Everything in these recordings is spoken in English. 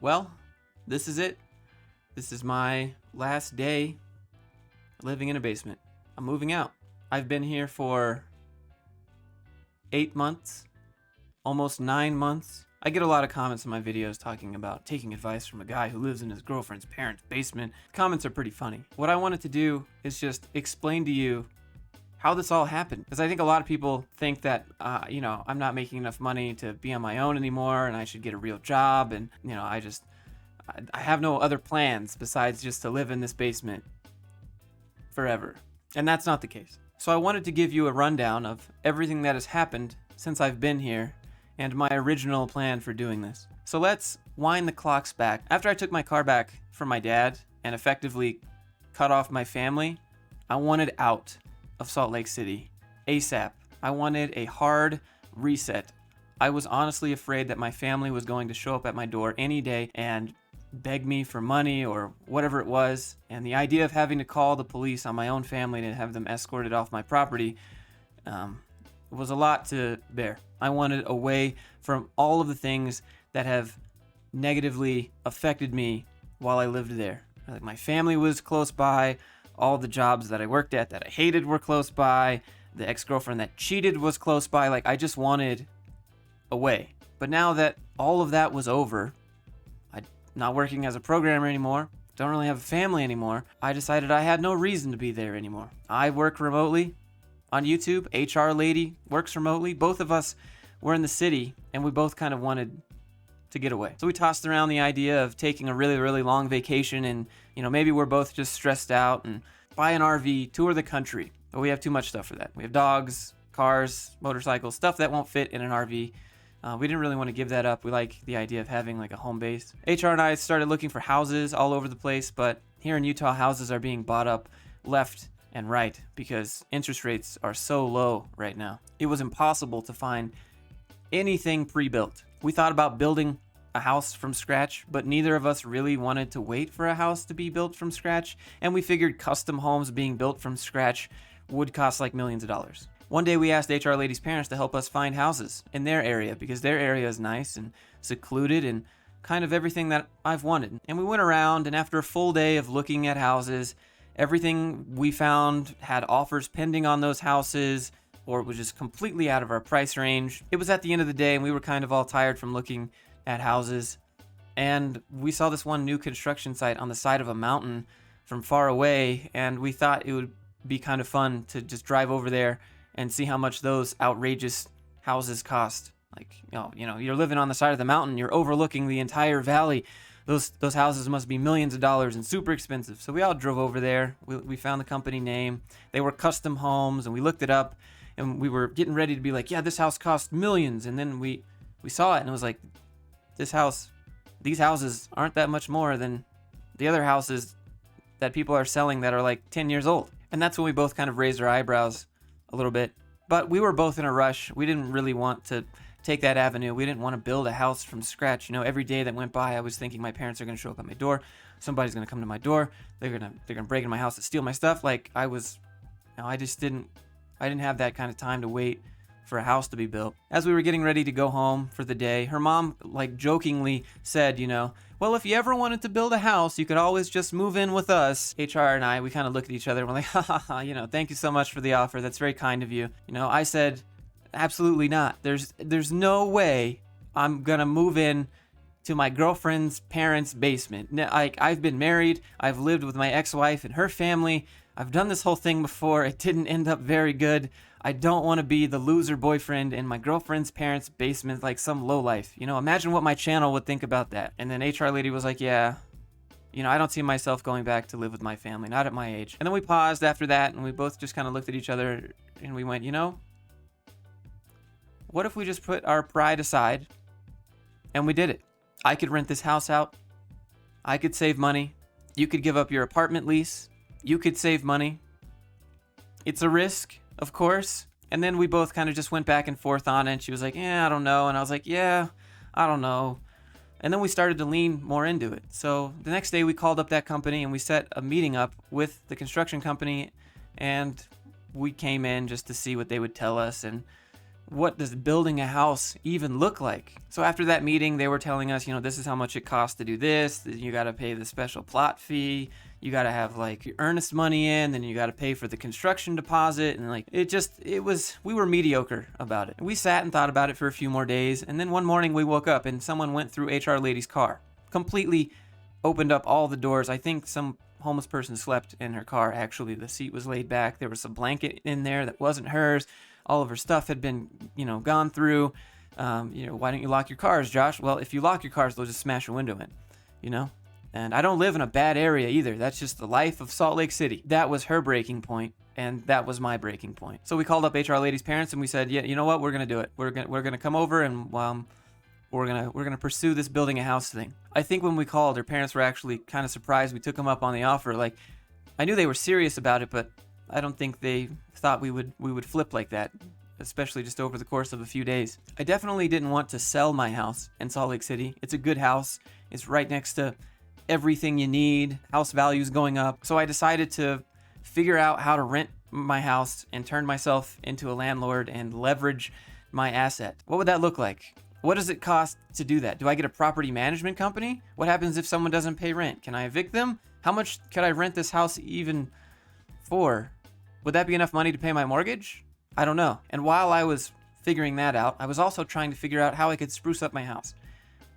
Well, this is it. This is my last day living in a basement. I'm moving out. I've been here for 8 months, almost 9 months. I get a lot of comments in my videos talking about taking advice from a guy who lives in his girlfriend's parents' basement. Comments are pretty funny. What I wanted to do is just explain to you how this all happened. Because I think a lot of people think that, I'm not making enough money to be on my own anymore and I should get a real job. And, I have no other plans besides just to live in this basement forever. And that's not the case. So I wanted to give you a rundown of everything that has happened since I've been here and my original plan for doing this. So let's wind the clocks back. After I took my car back from my dad and effectively cut off my family, I wanted out of Salt Lake City ASAP. I wanted a hard reset. I was honestly afraid that my family was going to show up at my door any day and beg me for money or whatever it was. And the idea of having to call the police on my own family to have them escorted off my property was a lot to bear. I wanted away from all of the things that have negatively affected me while I lived there. Like my family was close by, all the jobs that I worked at that I hated were close by, the ex-girlfriend that cheated was close by. Like I just wanted away. But now that all of that was over, I'm not working as a programmer anymore, don't really have a family anymore, I decided I had no reason to be there anymore. I work remotely on YouTube. HR lady works remotely. Both of us were in the city and we both kind of wanted to get away. So we tossed around the idea of taking a really, really long vacation and, maybe we're both just stressed out and buy an RV, tour the country. But we have too much stuff for that. We have dogs, cars, motorcycles, stuff that won't fit in an RV. We didn't really want to give that up. We like the idea of having like a home base. HR and I started looking for houses all over the place, but here in Utah, houses are being bought up left and right because interest rates are so low right now. It was impossible to find anything pre-built. We thought about building a house from scratch, but neither of us really wanted to wait for a house to be built from scratch, and we figured custom homes being built from scratch would cost like millions of dollars. One day we asked HR lady's parents to help us find houses in their area because their area is nice and secluded and kind of everything that I've wanted. And we went around, and after a full day of looking at houses, everything we found had offers pending on those houses, or it was just completely out of our price range. It was at the end of the day and we were kind of all tired from looking at houses, and we saw this one new construction site on the side of a mountain from far away, and we thought it would be kind of fun to just drive over there and see how much those outrageous houses cost. Like, you're living on the side of the mountain, you're overlooking the entire valley. Those houses must be millions of dollars and super expensive. So we all drove over there. We found the company name. They were custom homes, and we looked it up, and we were getting ready to be like, yeah, this house cost millions. And then we saw it, and it was like, these houses aren't that much more than the other houses that people are selling that are like 10 years old. And that's when we both kind of raised our eyebrows a little bit. But we were both in a rush. We didn't really want to take that avenue. We didn't want to build a house from scratch. Every day that went by, I was thinking my parents are going to show up at my door. Somebody's going to come to my door. They're going to break into my house to steal my stuff. Like I didn't have that kind of time to wait for a house to be built. As we were getting ready to go home for the day, her mom like jokingly said, well, if you ever wanted to build a house, you could always just move in with us. HR and I, we kind of looked at each other and we're like, ha ha ha, thank you so much for the offer. That's very kind of you. I said, absolutely not. There's no way I'm gonna move in to my girlfriend's parents' basement. I've been married. I've lived with my ex-wife and her family. I've done this whole thing before. It didn't end up very good. I don't want to be the loser boyfriend in my girlfriend's parents' basement like some lowlife. Imagine what my channel would think about that. And then HR lady was like, yeah, I don't see myself going back to live with my family, not at my age. And then we paused after that, and we both just kind of looked at each other, and we went, what if we just put our pride aside and we did it? I could rent this house out. I could save money. You could give up your apartment lease. You could save money. It's a risk, of course. And then we both kind of just went back and forth on it. And she was like, yeah, I don't know. And I was like, yeah, I don't know. And then we started to lean more into it. So the next day we called up that company and we set a meeting up with the construction company, and we came in just to see what they would tell us. And what does building a house even look like? So after that meeting, they were telling us, this is how much it costs to do this. You got to pay the special plot fee. You got to have like your earnest money in, then you got to pay for the construction deposit. And like, we were mediocre about it. We sat and thought about it for a few more days. And then one morning we woke up and someone went through HR lady's car, completely opened up all the doors. I think some homeless person slept in her car. Actually, the seat was laid back. There was a blanket in there that wasn't hers. All of her stuff had been, gone through. Why don't you lock your cars, Josh? Well, if you lock your cars, they'll just smash a window in, And I don't live in a bad area either. That's just the life of Salt Lake City. That was her breaking point, and that was my breaking point. So we called up HR lady's parents and we said, yeah, you know what? We're gonna do it. We're gonna come over and we're gonna pursue this building a house thing. I think when we called, her parents were actually kind of surprised we took them up on the offer. Like, I knew they were serious about it, but I don't think they thought we would flip like that, especially just over the course of a few days. I definitely didn't want to sell my house in Salt Lake City. It's a good house. It's right next to everything you need. House values going up. So I decided to figure out how to rent my house and turn myself into a landlord and leverage my asset. What would that look like? What does it cost to do that? Do I get a property management company? What happens if someone doesn't pay rent? Can I evict them? How much could I rent this house even for? Would that be enough money to pay my mortgage? I don't know. And while I was figuring that out, I was also trying to figure out how I could spruce up my house.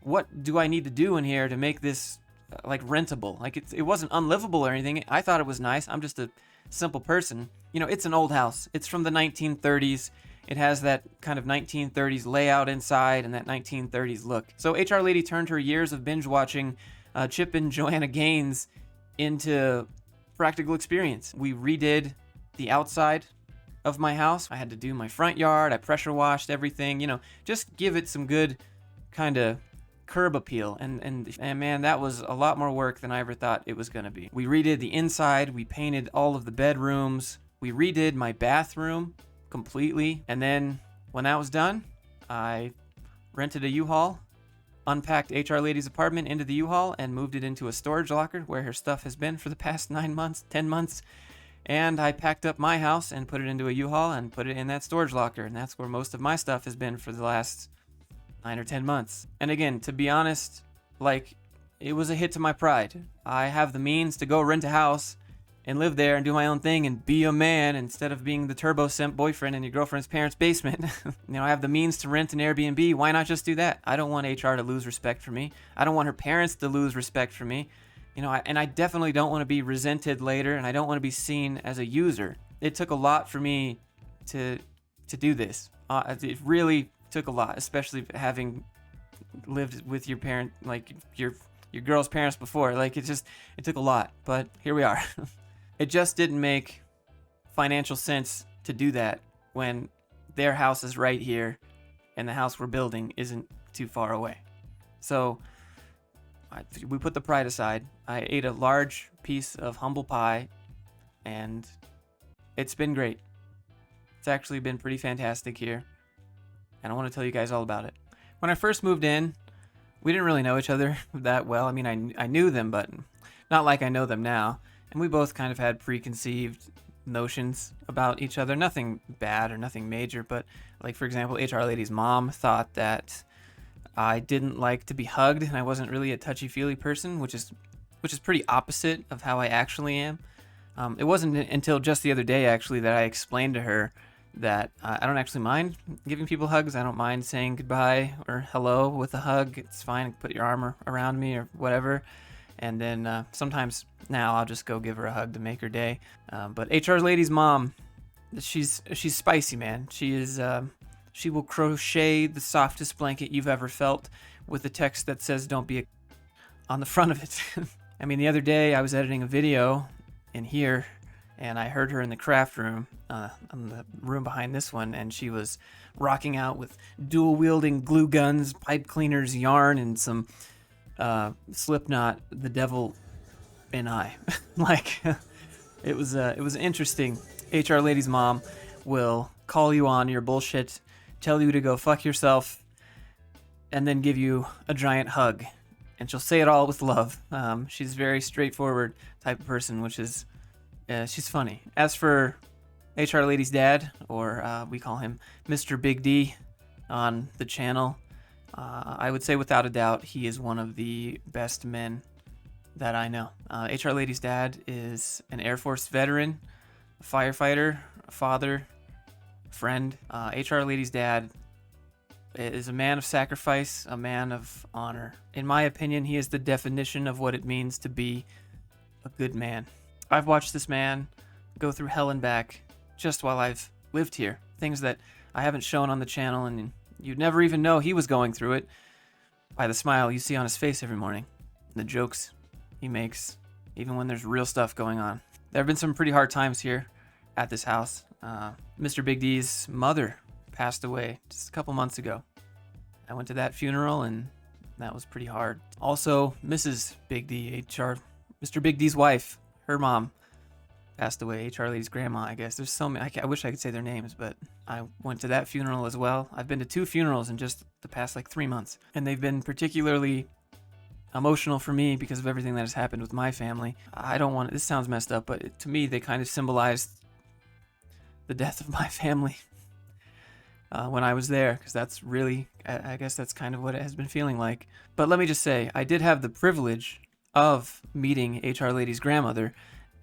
What do I need to do in here to make this rentable? Like it wasn't unlivable or anything. I thought it was nice. I'm just a simple person. It's an old house. It's from the 1930s. It has that kind of 1930s layout inside and that 1930s look. So HR lady turned her years of binge watching Chip and Joanna Gaines into practical experience. We redid the outside of my house. I had to do my front yard. I pressure washed everything, just give it some good kind of curb appeal. And man, that was a lot more work than I ever thought it was going to be. We redid the inside. We painted all of the bedrooms. We redid my bathroom completely. And then when that was done, I rented a U-Haul, unpacked HR lady's apartment into the U-Haul and moved it into a storage locker where her stuff has been for the past 9 months, 10 months. And I packed up my house and put it into a U-Haul and put it in that storage locker. And that's where most of my stuff has been for the last 9 or 10 months. And again, to be honest, it was a hit to my pride. I have the means to go rent a house and live there and do my own thing and be a man instead of being the turbo simp boyfriend in your girlfriend's parents' basement. I have the means to rent an Airbnb. Why not just do that? I don't want HR to lose respect for me. I don't want her parents to lose respect for me. And I definitely don't want to be resented later, and I don't want to be seen as a user. It took a lot for me to do this. It really took a lot, especially having lived with your parent, your girl's parents before. It took a lot, but here we are. It just didn't make financial sense to do that when their house is right here and the house we're building isn't too far away. So we put the pride aside. I ate a large piece of humble pie, and it's been great. It's actually been pretty fantastic here, and I want to tell you guys all about it. When I first moved in, we didn't really know each other that well. I mean, I knew them, but not like I know them now. And we both kind of had preconceived notions about each other. Nothing bad or nothing major, but for example, HR lady's mom thought that I didn't like to be hugged, and I wasn't really a touchy-feely person, which is pretty opposite of how I actually am. It wasn't until just the other day, actually, that I explained to her that I don't actually mind giving people hugs. I don't mind saying goodbye or hello with a hug. It's fine. Put your arm around me or whatever. And then sometimes now I'll just go give her a hug to make her day. But HR lady's mom, she's spicy, man. She will crochet the softest blanket you've ever felt with a text that says "Don't be a" on the front of it. I mean, the other day I was editing a video in here, and I heard her in the craft room, on the room behind this one, and she was rocking out with dual-wielding glue guns, pipe cleaners, yarn, and some Slipknot, The Devil and I. It was interesting. HR lady's mom will call you on your bullshit, tell you to go fuck yourself, and then give you a giant hug. And she'll say it all with love. She's a very straightforward type of person, which is, she's funny. As for HR Lady's dad, or we call him Mr. Big D on the channel. I would say without a doubt, he is one of the best men that I know. HR Lady's dad is an Air Force veteran, a firefighter, a father, a friend. HR Lady's dad is a man of sacrifice, a man of honor. In my opinion, he is the definition of what it means to be a good man. I've watched this man go through hell and back just while I've lived here. Things that I haven't shown on the channel, and you'd never even know he was going through it by the smile you see on his face every morning, the jokes he makes, even when there's real stuff going on. There have been some pretty hard times here at this house. Mr. Big D's mother passed away just a couple months ago. I went to that funeral, and that was pretty hard. Also, Mrs. Big D, Mr. Big D's wife, her mom passed away. HR Lady's grandma, I guess. There's so many. I wish I could say their names, but I went to that funeral as well. I've been to 2 funerals in just the past 3 months, and they've been particularly emotional for me because of everything that has happened with my family. I don't want this sounds messed up, but to me they kind of symbolized the death of my family when I was there, because that's really, I guess that's kind of what it has been feeling like. But let me just say, I did have the privilege of meeting HR Lady's grandmother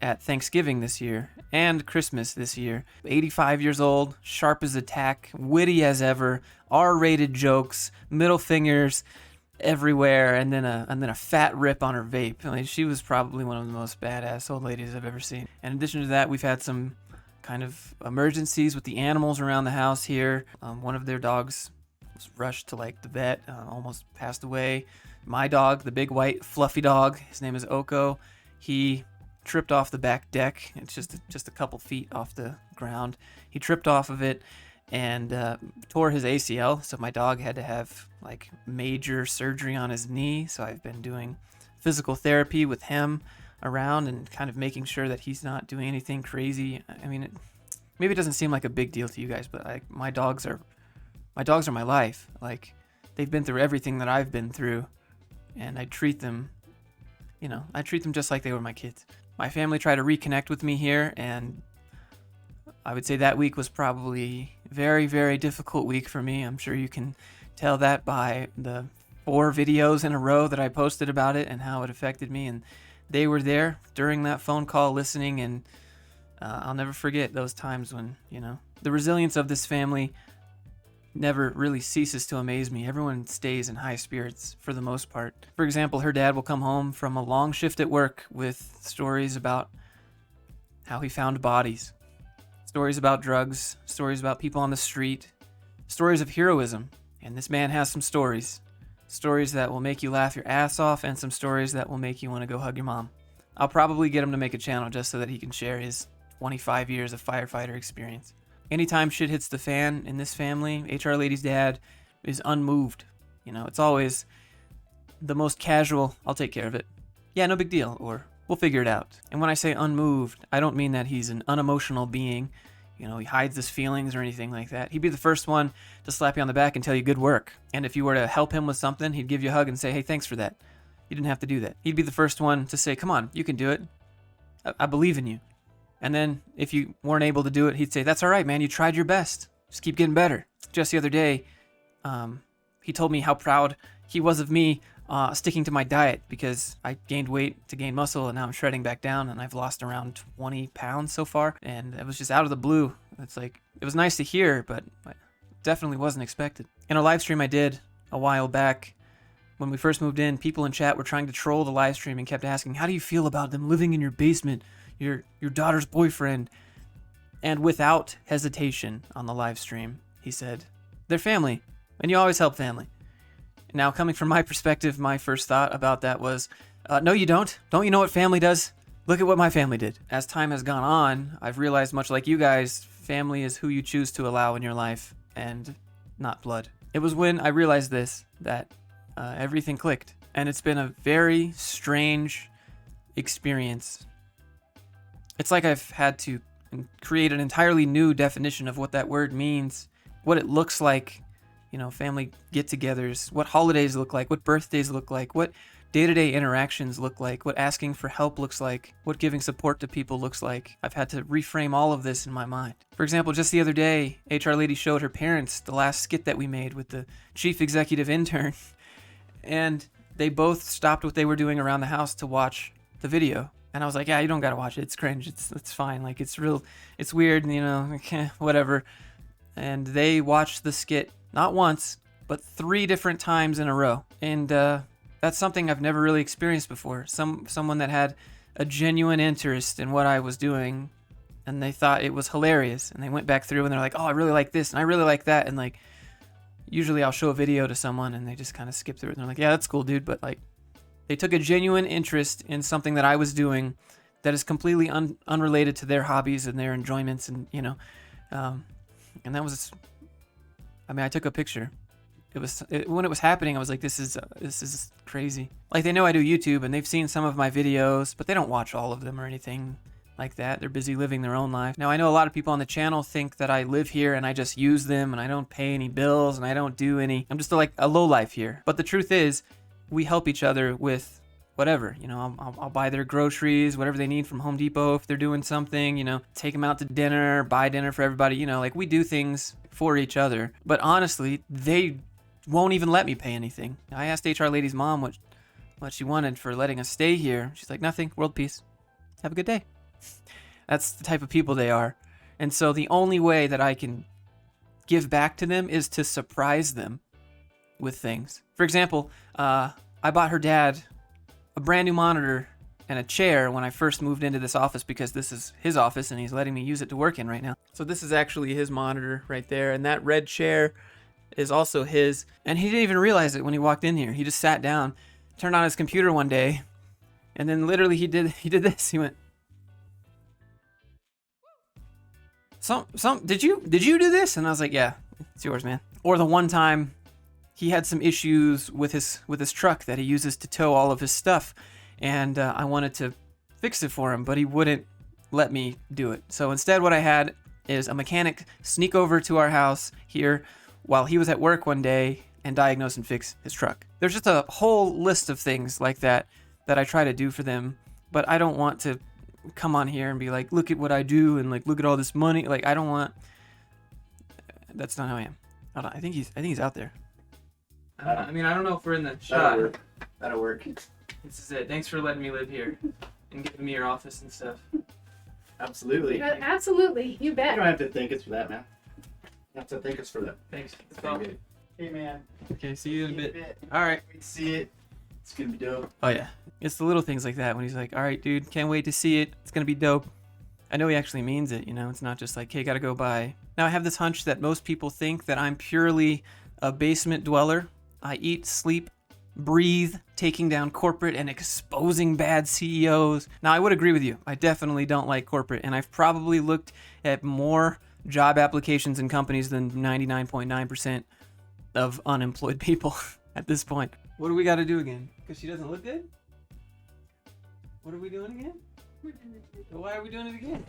at Thanksgiving this year and Christmas this year. 85 years old, sharp as a tack, witty as ever, R-rated jokes, middle fingers everywhere, and then a fat rip on her vape. She was probably one of the most badass old ladies I've ever seen. In addition to that, we've had some kind of emergencies with the animals around the house here. One of their dogs was rushed to the vet, almost passed away. My dog, the big white fluffy dog, his name is Oko, he tripped off the back deck. It's just a couple feet off the ground. He tripped off of it and tore his ACL, so my dog had to have major surgery on his knee. So I've been doing physical therapy with him around and kind of making sure that he's not doing anything crazy. I mean, maybe it doesn't seem like a big deal to you guys, but my dogs are my life. They've been through everything that I've been through, and I treat them just like they were my kids. My family tried to reconnect with me here, and I would say that week was probably a very, very difficult week for me. I'm sure you can tell that by the 4 videos in a row that I posted about it and how it affected me. And they were there during that phone call listening, and I'll never forget those times when, the resilience of this family never really ceases to amaze me. Everyone stays in high spirits for the most part. For example, her dad will come home from a long shift at work with stories about how he found bodies, stories about drugs, stories about people on the street, stories of heroism. And this man has some stories that will make you laugh your ass off, and some stories that will make you want to go hug your mom. I'll probably get him to make a channel just so that he can share his 25 years of firefighter experience. Anytime shit hits the fan in this family, HR Lady's dad is unmoved. It's always the most casual, I'll take care of it. Yeah, no big deal, or we'll figure it out. And when I say unmoved, I don't mean that he's an unemotional being. He hides his feelings or anything like that. He'd be the first one to slap you on the back and tell you good work. And if you were to help him with something, he'd give you a hug and say, hey, thanks for that. You didn't have to do that. He'd be the first one to say, come on, you can do it. I believe in you. And then if you weren't able to do it, he'd say, that's all right, man. You tried your best. Just keep getting better. Just the other day, he told me how proud he was of me sticking to my diet, because I gained weight to gain muscle, and now I'm shredding back down, and I've lost around 20 pounds so far. And it was just out of the blue. It's it was nice to hear, but definitely wasn't expected. In a live stream I did a while back, when we first moved in, people in chat were trying to troll the live stream and kept asking, how do you feel about them living in your basement? Your daughter's boyfriend. And without hesitation on the live stream, he said, they're family, and you always help family. Now, coming from my perspective, my first thought about that was, no, you don't. Don't you know what family does? Look at what my family did. As time has gone on, I've realized, much like you guys, family is who you choose to allow in your life, and not blood. It was when I realized this that everything clicked. And it's been a very strange experience. It's like I've had to create an entirely new definition of what that word means, what it looks like, family get-togethers, what holidays look like, what birthdays look like, what day-to-day interactions look like, what asking for help looks like, what giving support to people looks like. I've had to reframe all of this in my mind. For example, just the other day, HR lady showed her parents the last skit that we made with the chief executive intern, and they both stopped what they were doing around the house to watch the video. And I was like, yeah, you don't gotta watch it. It's cringe. It's fine. Like, it's weird, and whatever. And they watched the skit not once, but 3 different times in a row. And that's something I've never really experienced before. Someone that had a genuine interest in what I was doing, and they thought it was hilarious. And they went back through and they're like, oh, I really like this, and I really like that. And like, usually I'll show a video to someone and they just kind of skip through it. And they're like, yeah, that's cool, dude. But like, they took a genuine interest in something that I was doing that is completely unrelated to their hobbies and their enjoyments. And, and that was, I took a picture. When it was happening, I was like, this is crazy. Like, they know I do YouTube and they've seen some of my videos, but they don't watch all of them or anything like that. They're busy living their own life. Now, I know a lot of people on the channel think that I live here and I just use them and I don't pay any bills and I don't do any. I'm just like a lowlife here. But the truth is, we help each other with whatever. I'll buy their groceries, whatever they need from Home Depot if they're doing something, take them out to dinner, buy dinner for everybody. Like, we do things for each other. But honestly, they won't even let me pay anything. I asked HR lady's mom what she wanted for letting us stay here. She's like, nothing, world peace. Have a good day. That's the type of people they are. And so the only way that I can give back to them is to surprise them with things. For example, I bought her dad a brand new monitor and a chair when I first moved into this office, because this is his office and he's letting me use it to work in right now. So this is actually his monitor right there, and that red chair is also his. And he didn't even realize it when he walked in here. He just sat down, turned on his computer one day, and then literally he did this. He went, did you do this? And I was like, yeah, it's yours, man. Or the one time he had some issues with his truck that he uses to tow all of his stuff, and I wanted to fix it for him, but he wouldn't let me do it. So instead, what I had is a mechanic sneak over to our house here while he was at work one day and diagnose and fix his truck. There's just a whole list of things like that I try to do for them, but I don't want to come on here and be like, look at what I do, and like, look at all this money. Like, I don't want. That's not how I am. Hold on, I think he's out there. I don't know if we're in the shot. That'll work. This is it. Thanks for letting me live here and giving me your office and stuff. Absolutely. Absolutely, you bet. You don't have to thank us for that, man. You have to thank us for that. Thanks. It's all good. Hey, man. Okay, see you in a bit. All right. Wait to see it. It's gonna be dope. Oh yeah, it's the little things like that when he's like, all right, dude, can't wait to see it. It's gonna be dope. I know he actually means it. It's not just like, hey, gotta go by. Now, I have this hunch that most people think that I'm purely a basement dweller. I eat, sleep, breathe, taking down corporate and exposing bad CEOs. Now, I would agree with you. I definitely don't like corporate, and I've probably looked at more job applications in companies than 99.9% of unemployed people at this point. What do we got to do again? Because she doesn't look good? What are we doing again? Why are we doing it again?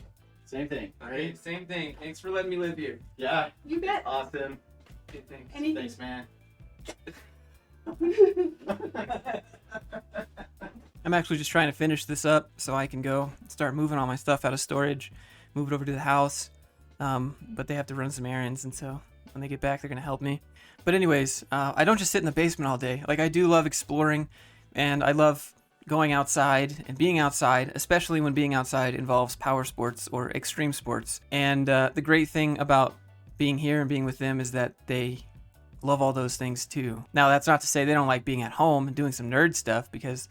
Same thing. Okay, same thing. Thanks for letting me live here. Yeah. You bet. Awesome. Okay, thanks. Thanks, man. I'm actually just trying to finish this up so I can go start moving all my stuff out of storage, move it over to the house. But they have to run some errands, and so when they get back, they're going to help me. But anyways, I don't just sit in the basement all day. Like, I do love exploring, and I love going outside and being outside, especially when being outside involves power sports or extreme sports. And the great thing about being here and being with them is that they love all those things too. Now, that's not to say they don't like being at home and doing some nerd stuff, because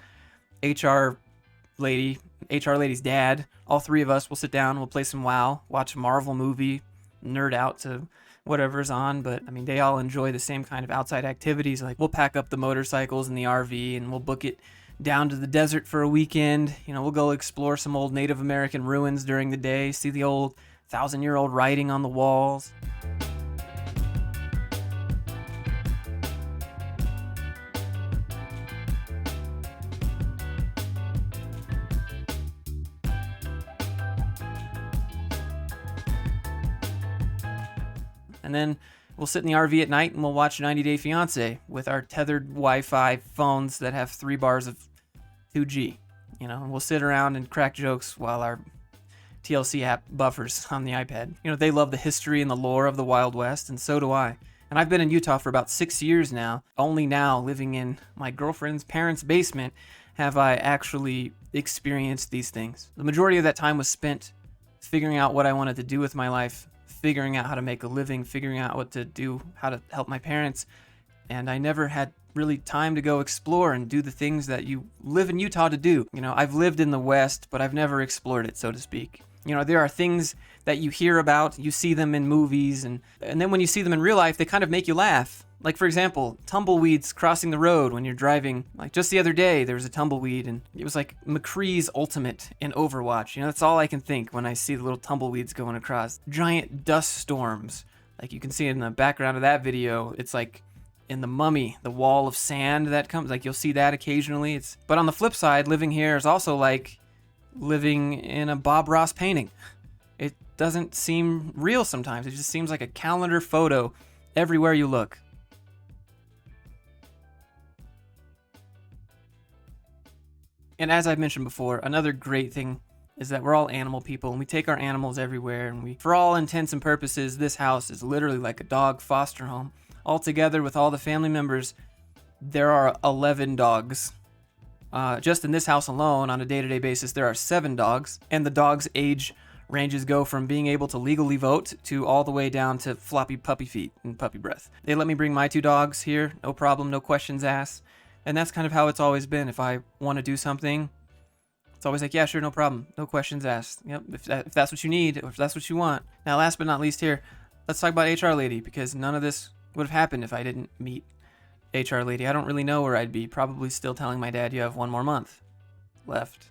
HR lady's dad, all 3 of us will sit down, we'll play some WoW, watch a Marvel movie, nerd out to whatever's on. But they all enjoy the same kind of outside activities. Like, we'll pack up the motorcycles and the RV and we'll book it down to the desert for a weekend. We'll go explore some old Native American ruins during the day, see the old 1,000-year-old writing on the walls. And then We'll sit in the RV at night and we'll watch 90 Day Fiancé with our tethered Wi-Fi phones that have 3 bars of 2G. You know, and we'll sit around and crack jokes while our TLC app buffers on the iPad. You know, they love the history and the lore of the Wild West, and so do I. And I've been in Utah for about 6 years now. Only now, living in my girlfriend's parents' basement, have I actually experienced these things. The majority of that time was spent figuring out what I wanted to do with my life, figuring out how to make a living, figuring out what to do, how to help my parents. And I never had really time to go explore and do the things that you live in Utah to do. You know, I've lived in the West, but I've never explored it, so to speak. You know, there are things that you hear about, you see them in movies, and then when you see them in real life, they kind of make you laugh. Like, for example, tumbleweeds crossing the road when you're driving. Like, just the other day, there was a tumbleweed, and it was like McCree's ultimate in Overwatch. You know, that's all I can think when I see the little tumbleweeds going across. Giant dust storms. Like, you can see in the background of that video, it's like in The Mummy, the wall of sand that comes. Like, you'll see that occasionally. But on the flip side, living here is also like living in a Bob Ross painting. It doesn't seem real sometimes. It just seems like a calendar photo everywhere you look. And as I've mentioned before, another great thing is that we're all animal people and we take our animals everywhere, and for all intents and purposes, this house is literally like a dog foster home. All together with all the family members, there are 11 dogs. Just in this house alone, on a day-to-day basis, there are 7 dogs, and the dogs' age ranges go from being able to legally vote to all the way down to floppy puppy feet and puppy breath. They let me bring my 2 dogs here, no problem, no questions asked, and that's kind of how it's always been. If I want to do something, it's always like, yeah, sure, no problem, no questions asked. Yep, if that's what you need, or if that's what you want. Now, last but not least here, let's talk about HR Lady, because none of this would have happened if I didn't meet HR Lady. I don't really know where I'd be. Probably still telling my dad you have 1 more month left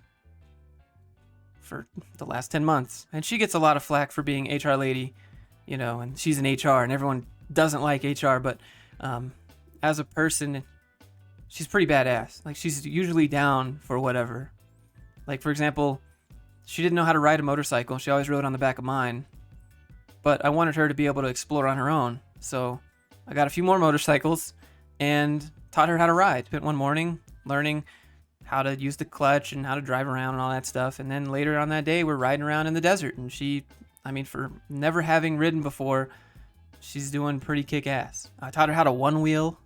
for the last 10 months. And she gets a lot of flack for being HR Lady, you know, and she's an HR and everyone doesn't like HR, but as a person, she's pretty badass. Like, she's usually down for whatever. Like, for example, she didn't know how to ride a motorcycle. She always rode on the back of mine, but I wanted her to be able to explore on her own. So I got a few more motorcycles and taught her how to ride. Spent one morning learning how to use the clutch and how to drive around and all that stuff. And then later on that day, we're riding around in the desert. And for never having ridden before, she's doing pretty kick-ass. I taught her how to one-wheel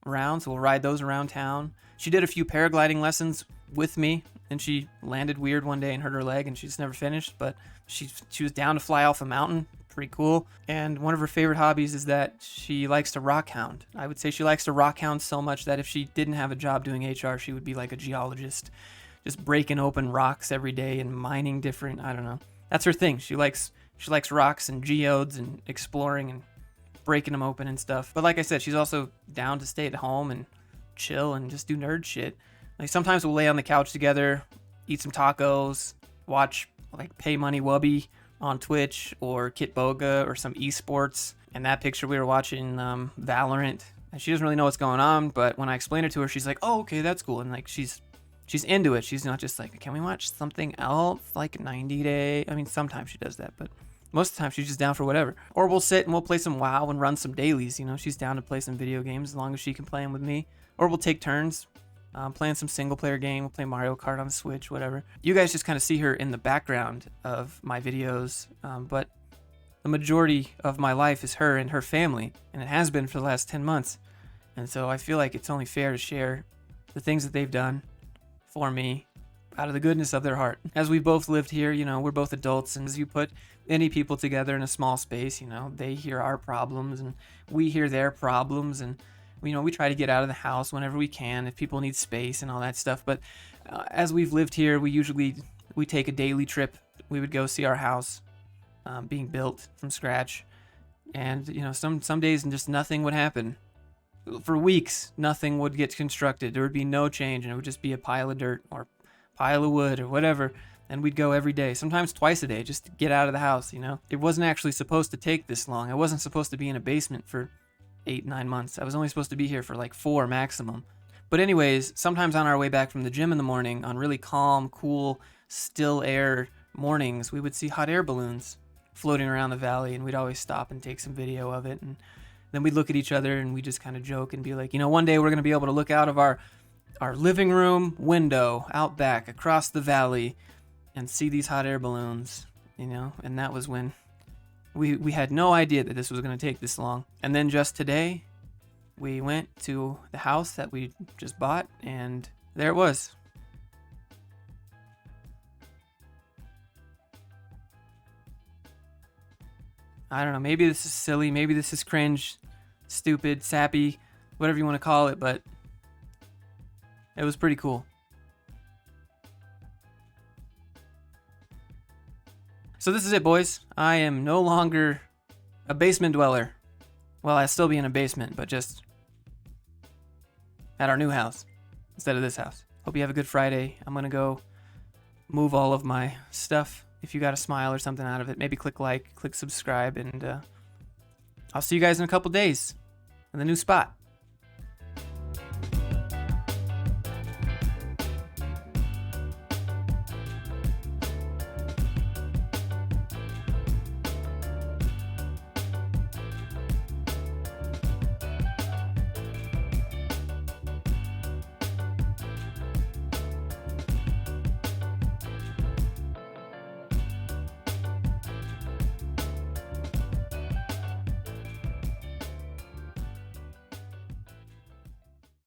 around, so we'll ride those around town. She did a few paragliding lessons with me, and she landed weird one day and hurt her leg, and she just never finished. But she was down to fly off a mountain. Pretty cool. And one of her favorite hobbies is that she likes to rock hound. I would say she likes to rock hound so much that if she didn't have a job doing HR, she would be like a geologist, just breaking open rocks every day and mining different, I don't know. That's her thing. She likes rocks and geodes and exploring and breaking them open and stuff. But like I said, she's also down to stay at home and chill and just do nerd shit. Like, sometimes we'll lay on the couch together, eat some tacos, watch like Pay Money Wubby on Twitch or Kit Boga or some esports. And that picture we were watching Valorant. And she doesn't really know what's going on, but when I explain it to her, she's like, "Oh, okay, that's cool." And like she's into it. She's not just like, "Can we watch something else like 90 Day?" I mean, sometimes she does that, but most of the time she's just down for whatever. Or we'll sit and we'll play some WoW and run some dailies. You know, she's down to play some video games as long as she can play them with me. Or we'll take turns playing some single player game. We'll play Mario Kart on the Switch, whatever. You guys just kind of see her in the background of my videos, but the majority of my life is her and her family, and it has been for the last 10 months. And so I feel like it's only fair to share the things that they've done for me out of the goodness of their heart. As we've both lived here, you know, we're both adults, and as you put any people together in a small space, you know, they hear our problems and we hear their problems, and you know, we try to get out of the house whenever we can if people need space and all that stuff. But as we've lived here, we take a daily trip. We would go see our house being built from scratch, and you know, some days just nothing would happen. For weeks, nothing would get constructed. There would be no change, and it would just be a pile of dirt or pile of wood or whatever. And we'd go every day, sometimes twice a day, just to get out of the house. You know, it wasn't actually supposed to take this long. I wasn't supposed to be in a basement for 8-9 months. I was only supposed to be here for like 4 maximum. But anyways, sometimes on our way back from the gym in the morning, on really calm, cool, still air mornings, we would see hot air balloons floating around the valley, and we'd always stop and take some video of it. And Then we'd look at each other and we just kind of joke and be like, one day we're going to be able to look out of our living room window out back across the valley and see these hot air balloons, and that was when we had no idea that this was going to take this long. And then just today, we went to the house that we just bought, and there it was. I don't know, maybe this is silly, maybe this is cringe, stupid, sappy, whatever you want to call it, but it was pretty cool. So this is it, boys. I am no longer a basement dweller. Well, I'll still be in a basement, but just at our new house instead of this house. Hope you have a good Friday. I'm going to go move all of my stuff. If you got a smile or something out of it, maybe click like, click subscribe, and I'll see you guys in a couple days in the new spot.